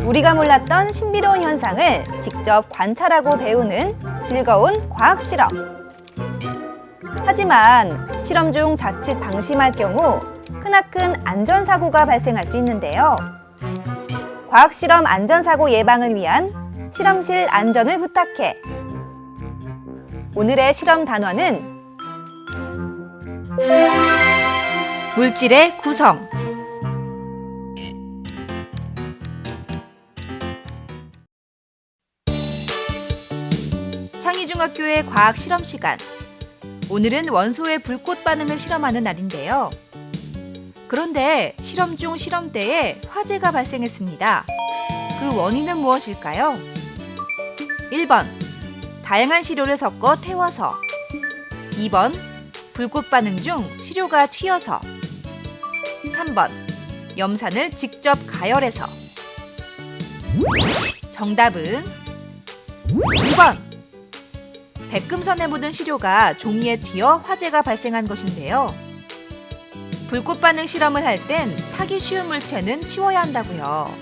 우리가 몰랐던 신비로운 현상을 직접 관찰하고 배우는 즐거운 과학 실험. 하지만 실험 중 자칫 방심할 경우 크나큰 안전사고가 발생할 수 있는데요. 과학실험 안전사고 예방을 위한 실험실 안전을 부탁해. 오늘의 실험 단원은 물질의 구성. 창의중학교의 과학 실험 시간. 오늘은 원소의 불꽃 반응을 실험하는 날인데요. 그런데 실험 중 실험대에 화재가 발생했습니다. 그 원인은 무엇일까요? 1번, 다양한 시료를 섞어 태워서. 2번, 불꽃 반응 중 시료가 튀어서. 3번, 염산을 직접 가열해서. 정답은 2번. 백금선에 묻은 시료가 종이에 튀어 화재가 발생한 것인데요. 불꽃 반응 실험을 할 땐 타기 쉬운 물체는 치워야 한다고요.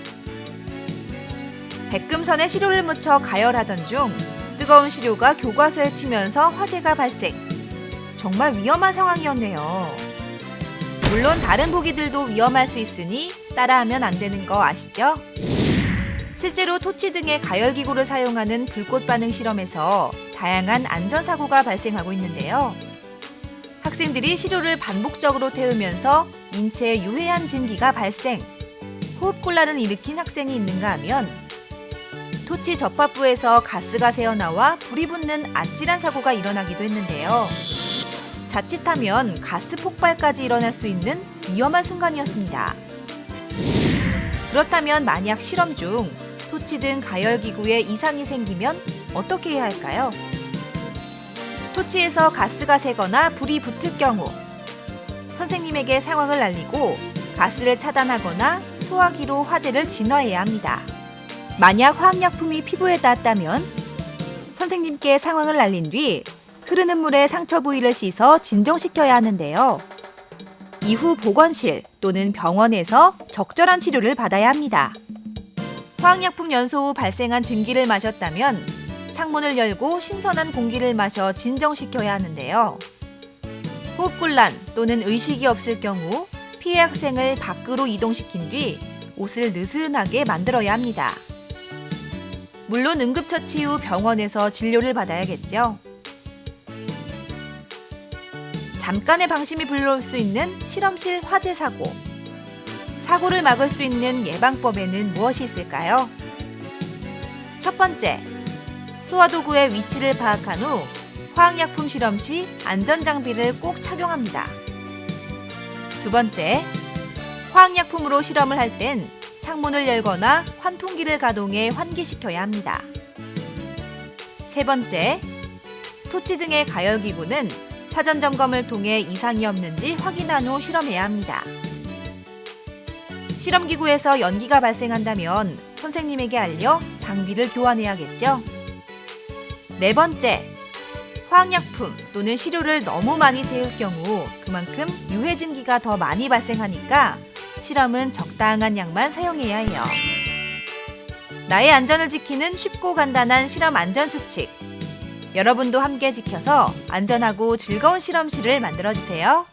백금선에 시료를 묻혀 가열하던 중 뜨거운 시료가 교과서에 튀면서 화재가 발생. 정말 위험한 상황이었네요. 물론 다른 보기들도 위험할 수 있으니 따라하면 안 되는 거 아시죠? 실제로 토치 등의 가열기구를 사용하는 불꽃 반응 실험에서 다양한 안전사고가 발생하고 있는데요. 학생들이 시료를 반복적으로 태우면서 인체에 유해한 증기가 발생, 호흡곤란을 일으킨 학생이 있는가 하면 토치 접합부에서 가스가 새어나와 불이 붙는 아찔한 사고가 일어나기도 했는데요. 자칫하면 가스 폭발까지 일어날 수 있는 위험한 순간이었습니다. 그렇다면 만약 실험 중 토치 등 가열기구에 이상이 생기면 어떻게 해야 할까요? 토치에서 가스가 새거나 불이 붙을 경우 선생님에게 상황을 알리고 가스를 차단하거나 수화기로 화재를 진화해야 합니다. 만약 화학약품이 피부에 닿았다면 선생님께 상황을 알린 뒤 흐르는 물에 상처 부위를 씻어 진정시켜야 하는데요. 이후 보건실 또는 병원에서 적절한 치료를 받아야 합니다. 화학약품 연소 후 발생한 증기를 마셨다면 창문을 열고 신선한 공기를 마셔 진정시켜야 하는데요. 호흡곤란 또는 의식이 없을 경우 피해 학생을 밖으로 이동시킨 뒤 옷을 느슨하게 만들어야 합니다. 물론 응급처치 후 병원에서 진료를 받아야겠죠. 잠깐의 방심이 불러올 수 있는 실험실 화재 사고. 사고를 막을 수 있는 예방법에는 무엇이 있을까요? 첫 번째, 소화도구의 위치를 파악한 후 화학약품 실험 시 안전장비를 꼭 착용합니다. 두 번째, 화학약품으로 실험을 할 땐 창문을 열거나 환풍기를 가동해 환기시켜야 합니다. 세 번째, 토치 등의 가열기구는 사전 점검을 통해 이상이 없는지 확인한 후 실험해야 합니다. 실험기구에서 연기가 발생한다면 선생님에게 알려 장비를 교환해야겠죠. 네 번째, 화학약품 또는 시료를 너무 많이 태울 경우 그만큼 유해증기가 더 많이 발생하니까 실험은 적당한 양만 사용해야 해요. 나의 안전을 지키는 쉽고 간단한 실험 안전수칙. 여러분도 함께 지켜서 안전하고 즐거운 실험실을 만들어주세요.